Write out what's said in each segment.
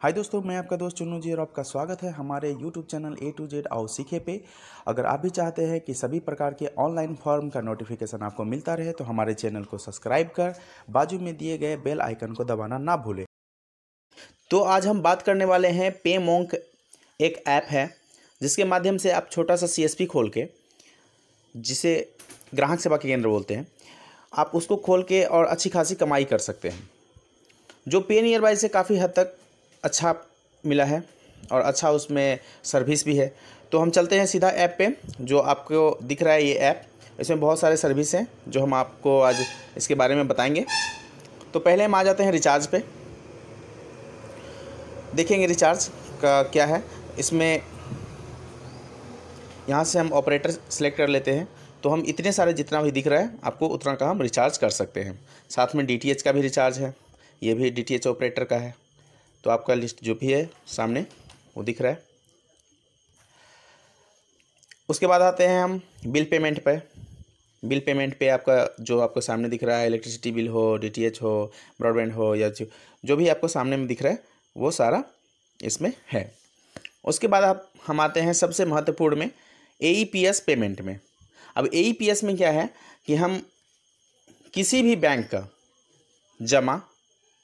हाय दोस्तों, मैं आपका दोस्त चुन्नू जी और आपका स्वागत है हमारे YouTube channel A to Z आओ सीखे पे। अगर आप भी चाहते हैं कि सभी प्रकार के ऑनलाइन फॉर्म का नोटिफिकेशन आपको मिलता रहे तो हमारे चैनल को सब्सक्राइब कर बाजू में दिए गए बेल आइकन को दबाना ना भूलें। तो आज हम बात करने वाले हैं पेमोंक। एक ऐप है जिसके माध्यम से आप छोटा सा CSP खोल के, जिसे ग्राहक सेवा केंद्र बोलते हैं, आप उसको खोल के और अच्छी खासी कमाई कर सकते हैं, जो पे नियर बाय से काफ़ी हद तक अच्छा मिला है और अच्छा उसमें सर्विस भी है। तो हम चलते हैं सीधा ऐप पे। जो आपको दिख रहा है ये ऐप, इसमें बहुत सारे सर्विस हैं जो हम आपको आज इसके बारे में बताएंगे। तो पहले हम आ जाते हैं रिचार्ज पे, देखेंगे रिचार्ज का क्या है। इसमें यहाँ से हम ऑपरेटर सेलेक्ट कर लेते हैं, तो हम इतने सारे जितना भी दिख रहा है आपको उतना का हम रिचार्ज कर सकते हैं। साथ में DTH का भी रिचार्ज है, ये भी DTH ऑपरेटर का है। तो आपका लिस्ट जो भी है सामने वो दिख रहा है। उसके बाद आते हैं हम बिल पेमेंट पे। बिल पेमेंट पे आपका जो आपको सामने दिख रहा है, इलेक्ट्रिसिटी बिल हो, DTH हो, ब्रॉडबैंड हो, या जो भी आपको सामने में दिख रहा है वो सारा इसमें है। उसके बाद हम आते हैं सबसे महत्वपूर्ण में, AEPS पेमेंट में। अब AEPS में क्या है कि हम किसी भी बैंक का जमा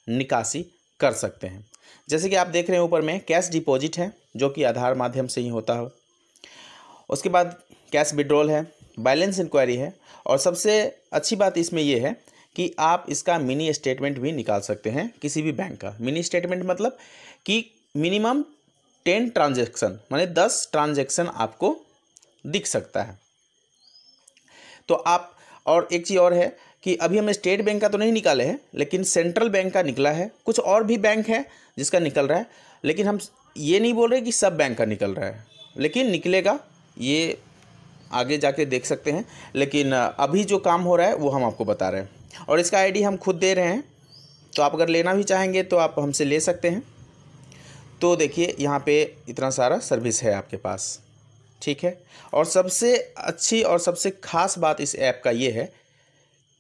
निकासी कर सकते हैं। जैसे कि आप देख रहे हैं ऊपर में कैश डिपॉजिट है, जो कि आधार माध्यम से ही होता है। उसके बाद कैश विड्रॉल है, बैलेंस इंक्वायरी है, और सबसे अच्छी बात इसमें यह है कि आप इसका मिनी स्टेटमेंट भी निकाल सकते हैं किसी भी बैंक का। मिनी स्टेटमेंट मतलब कि मिनिमम 10 ट्रांजैक्शन, माने 10 ट्रांजैक्शन आपको दिख सकता है। तो आप, और एक चीज़ और है कि अभी हम स्टेट बैंक का तो नहीं निकाले हैं, लेकिन सेंट्रल बैंक का निकला है। कुछ और भी बैंक है जिसका निकल रहा है, लेकिन हम ये नहीं बोल रहे कि सब बैंक का निकल रहा है, लेकिन निकलेगा, ये आगे जाके देख सकते हैं। लेकिन अभी जो काम हो रहा है वो हम आपको बता रहे हैं, और इसका ID हम खुद दे रहे हैं। तो आप अगर लेना भी चाहेंगे तो आप हमसे ले सकते हैं। तो देखिए यहाँ पे इतना सारा सर्विस है आपके पास, ठीक है। और सबसे अच्छी और सबसे ख़ास बात इस ऐप का ये है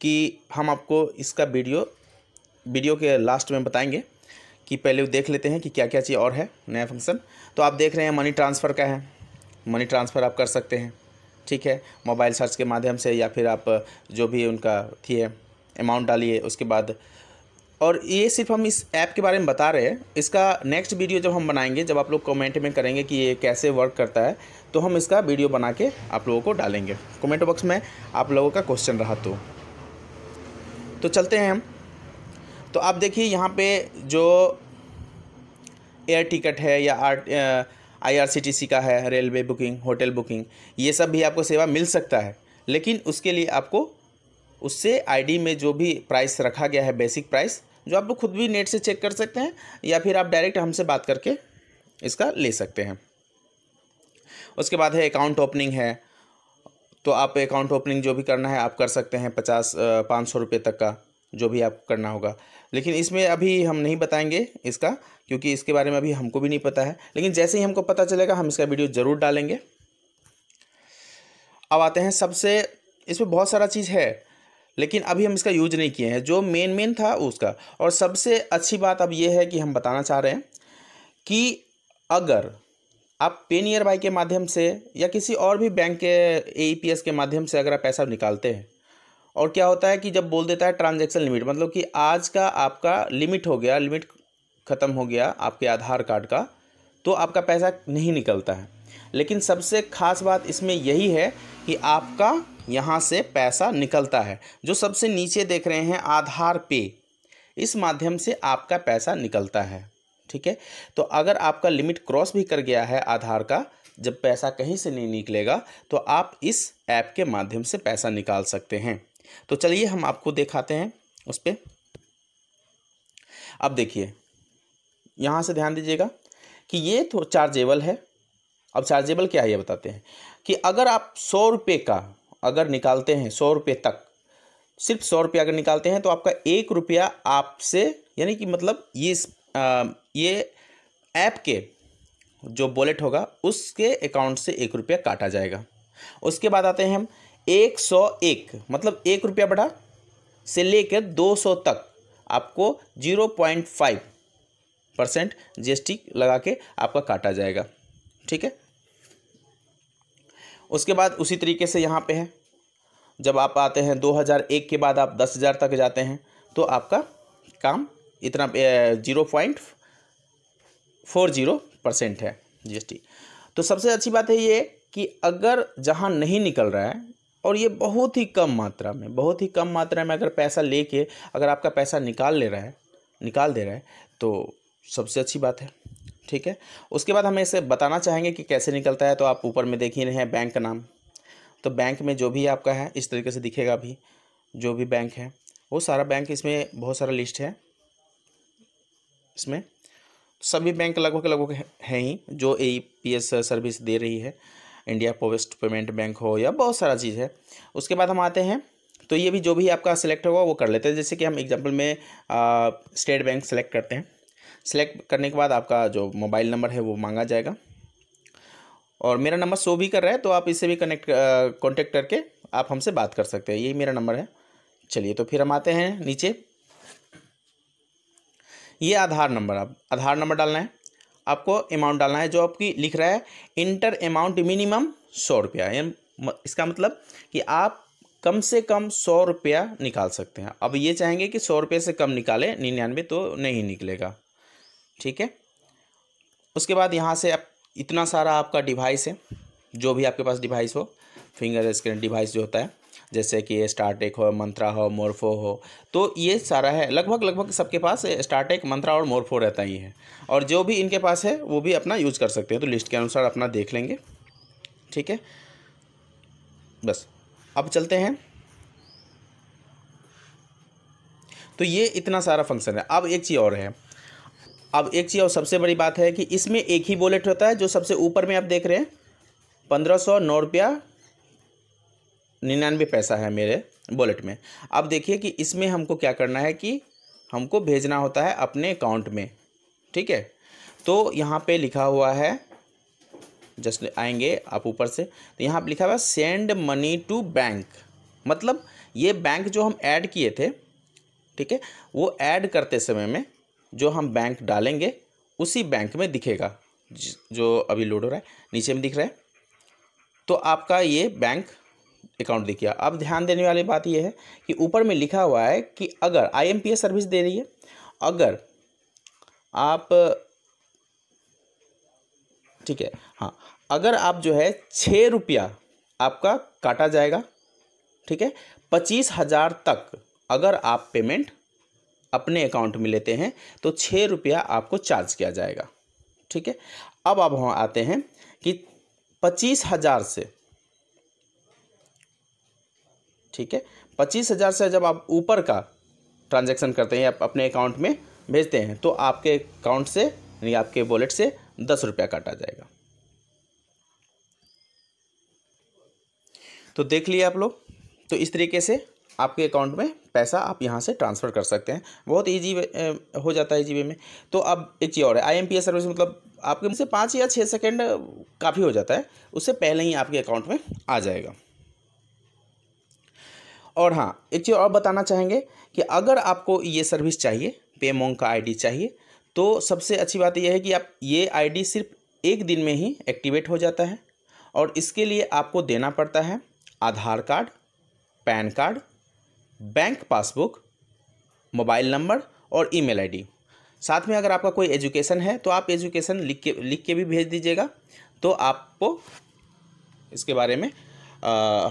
कि हम आपको इसका वीडियो के लास्ट में बताएंगे, कि पहले देख लेते हैं कि क्या क्या चीज़ और है नया फंक्शन। तो आप देख रहे हैं मनी ट्रांसफ़र का है, मनी ट्रांसफ़र आप कर सकते हैं, ठीक है, मोबाइल सर्च के माध्यम से, या फिर आप जो भी उनका थी है अमाउंट डालिए उसके बाद। और ये सिर्फ हम इस ऐप के बारे में बता रहे हैं। इसका नेक्स्ट वीडियो जब हम बनाएंगे, जब आप लोग कमेंट में करेंगे कि ये कैसे वर्क करता है, तो हम इसका वीडियो बना के आप लोगों को डालेंगे कमेंट बॉक्स में, आप लोगों का क्वेश्चन रहा तो चलते हैं हम। तो आप देखिए यहाँ पे जो एयर टिकट है या IRCTC का है, रेलवे बुकिंग, होटल बुकिंग, ये सब भी आपको सेवा मिल सकता है। लेकिन उसके लिए आपको उससे ID में जो भी प्राइस रखा गया है, बेसिक प्राइस, जो आप लोग खुद भी नेट से चेक कर सकते हैं, या फिर आप डायरेक्ट हमसे बात करके इसका ले सकते हैं। उसके बाद है अकाउंट ओपनिंग है। तो आप अकाउंट ओपनिंग जो भी करना है आप कर सकते हैं, 500 रुपये तक का जो भी आपको करना होगा। लेकिन इसमें अभी हम नहीं बताएंगे इसका, क्योंकि इसके बारे में अभी हमको भी नहीं पता है, लेकिन जैसे ही हमको पता चलेगा हम इसका वीडियो ज़रूर डालेंगे। अब आते हैं सबसे, इसमें बहुत सारा चीज़ है लेकिन अभी हम इसका यूज नहीं किए हैं, जो मेन था उसका। और सबसे अच्छी बात अब ये है कि हम बताना चाह रहे हैं कि अगर आप पे नियर बाय के माध्यम से या किसी और भी बैंक के AEPS के माध्यम से अगर आप पैसा निकालते हैं, और क्या होता है कि जब बोल देता है ट्रांजैक्शन लिमिट, मतलब कि आज का आपका लिमिट हो गया, लिमिट ख़त्म हो गया आपके आधार कार्ड का, तो आपका पैसा नहीं निकलता है। लेकिन सबसे ख़ास बात इसमें यही है कि आपका यहाँ से पैसा निकलता है। जो सबसे नीचे देख रहे हैं आधार पे, इस माध्यम से आपका पैसा निकलता है, ठीक है। तो अगर आपका लिमिट क्रॉस भी कर गया है आधार का, जब पैसा कहीं से नहीं निकलेगा, तो आप इस ऐप के माध्यम से पैसा निकाल सकते हैं। तो चलिए हम आपको दिखाते हैं उस पर। अब देखिए यहाँ से ध्यान दीजिएगा कि ये तो चार्जेबल है। अब चार्जेबल क्या है ये बताते हैं कि अगर आप 100 रुपये का अगर निकालते हैं, 100 रुपये तक, सिर्फ 100 रुपये अगर निकालते हैं, तो आपका 1 रुपया आपसे, यानी कि मतलब ये ऐप के जो वॉलेट होगा उसके अकाउंट से 1 रुपया काटा जाएगा। उसके बाद आते हैं हम 101, मतलब 1 रुपया बढ़ा से लेकर 200 तक आपको 0.5 % GST लगा के आपका काटा जाएगा। ठीक है, उसके बाद उसी तरीके से यहाँ पे है, जब आप आते हैं 2001 के बाद आप 10,000 तक जाते हैं तो आपका काम इतना 0.40% है GST। तो सबसे अच्छी बात है ये कि अगर जहाँ नहीं निकल रहा है, और ये बहुत ही कम मात्रा में अगर पैसा लेके अगर आपका पैसा निकाल दे रहा है तो सबसे अच्छी बात है। ठीक है, उसके बाद हमें इसे बताना चाहेंगे कि कैसे निकलता है। तो आप ऊपर में देख ही रहे हैं बैंक का नाम, तो बैंक में जो भी आपका है इस तरीके से दिखेगा। भी जो भी बैंक है वो सारा बैंक, इसमें बहुत सारा लिस्ट है, इसमें सभी बैंक लगभग हैं ही जो APS सर्विस दे रही है, इंडिया पोस्ट पेमेंट बैंक हो या बहुत सारा चीज़ है। उसके बाद हम आते हैं, तो ये भी जो भी आपका सिलेक्ट होगा वो कर लेते हैं। जैसे कि हम एग्जांपल में स्टेट बैंक सेलेक्ट करते हैं। सेलेक्ट करने के बाद आपका जो मोबाइल नंबर है वो मांगा जाएगा, और मेरा नंबर शो भी कर रहा है, तो आप इससे भी कॉन्टेक्ट करके आप हमसे बात कर सकते हैं। यही मेरा नंबर है। चलिए, तो फिर हम आते हैं नीचे, ये आधार नंबर, आप आधार नंबर डालना है, आपको अमाउंट डालना है जो आपकी लिख रहा है इंटर अमाउंट मिनिमम 100 रुपया। इसका मतलब कि आप कम से कम 100 रुपया निकाल सकते हैं। अब ये चाहेंगे कि 100 रुपये से कम निकालें, 99 तो नहीं निकलेगा। ठीक है, उसके बाद यहाँ से आप इतना सारा आपका डिवाइस है, जो भी आपके पास डिवाइस हो, फिंगर स्क्रीन डिवाइस जो होता है, जैसे कि स्टारटेक हो, मंत्रा हो, मोरफो हो, तो ये सारा है। लगभग सबके पास स्टारटेक, मंत्रा और मोरफो रहता ही है, और जो भी इनके पास है वो भी अपना यूज़ कर सकते हैं। तो लिस्ट के अनुसार अपना देख लेंगे। ठीक है, बस अब चलते हैं। तो ये इतना सारा फंक्शन है। अब एक चीज़ और है, सबसे बड़ी बात है कि इसमें एक ही वॉलेट होता है। जो सबसे ऊपर में आप देख रहे हैं 1509 रुपया 99 पैसा है मेरे वॉलेट में। अब देखिए कि इसमें हमको क्या करना है कि हमको भेजना होता है अपने अकाउंट में। ठीक है, तो यहाँ पे लिखा हुआ है, जस्ट आएंगे आप ऊपर से, तो यहाँ पे लिखा हुआ है सेंड मनी टू बैंक। मतलब ये बैंक जो हम ऐड किए थे, ठीक है, वो ऐड करते समय में जो हम बैंक डालेंगे उसी बैंक में दिखेगा, जो अभी लोड हो रहा है, नीचे में दिख रहा है। तो आपका ये बैंक अकाउंट दिख गया। अब ध्यान देने वाली बात यह है कि ऊपर में लिखा हुआ है कि अगर IMPS सर्विस दे रही है, अगर आप, ठीक है, हाँ, अगर आप जो है 6 रुपया आपका काटा जाएगा। ठीक है, 25,000 तक अगर आप पेमेंट अपने अकाउंट में लेते हैं तो 6 रुपया आपको चार्ज किया जाएगा। ठीक है, अब आप वहाँ आते हैं कि 25,000 से, ठीक है, 25,000 से जब आप ऊपर का ट्रांजैक्शन करते हैं, आप अपने अकाउंट में भेजते हैं, तो आपके अकाउंट से यानी आपके वॉलेट से 10 रुपया काटा जाएगा। तो देख लिए आप लोग, तो इस तरीके से आपके अकाउंट में पैसा आप यहाँ से ट्रांसफ़र कर सकते हैं। बहुत ईजी हो जाता है, इजी वे में। तो अब एक चीज़ और है, IMPS सर्विस मतलब आपके से 5 या 6 सेकेंड काफ़ी हो जाता है, उससे पहले ही आपके अकाउंट में आ जाएगा। और हाँ, एक चीज़ और बताना चाहेंगे कि अगर आपको ये सर्विस चाहिए, पेमोंग का ID चाहिए, तो सबसे अच्छी बात यह है कि आप ये ID सिर्फ 1 दिन में ही एक्टिवेट हो जाता है, और इसके लिए आपको देना पड़ता है Aadhaar card, PAN card, bank passbook, mobile number और ईमेल ID। साथ में अगर आपका कोई एजुकेशन है तो आप एजुकेशन लिख के भी भेज दीजिएगा, तो आपको इसके बारे में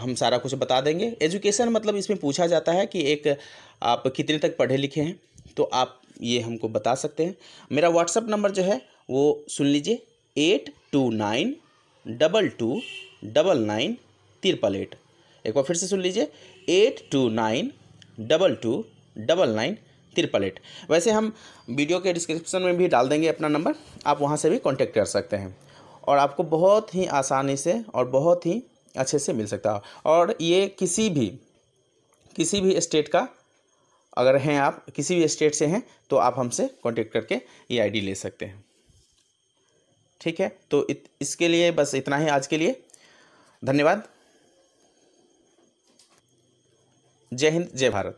हम सारा कुछ बता देंगे। एजुकेशन मतलब इसमें पूछा जाता है कि एक आप कितने तक पढ़े लिखे हैं, तो आप ये हमको बता सकते हैं। मेरा व्हाट्सअप नंबर जो है वो सुन लीजिए, 8292299988। एक बार फिर से सुन लीजिए, 8292299988। वैसे हम वीडियो के डिस्क्रिप्शन में भी डाल देंगे अपना नंबर, आप वहाँ से भी कांटेक्ट कर सकते हैं, और आपको बहुत ही आसानी से और बहुत ही अच्छे से मिल सकता है। और ये किसी भी स्टेट का अगर हैं, आप किसी भी स्टेट से हैं, तो आप हमसे कांटेक्ट करके ये ID ले सकते हैं। ठीक है, तो इसके लिए बस इतना ही आज के लिए। धन्यवाद। जय हिंद, जय भारत।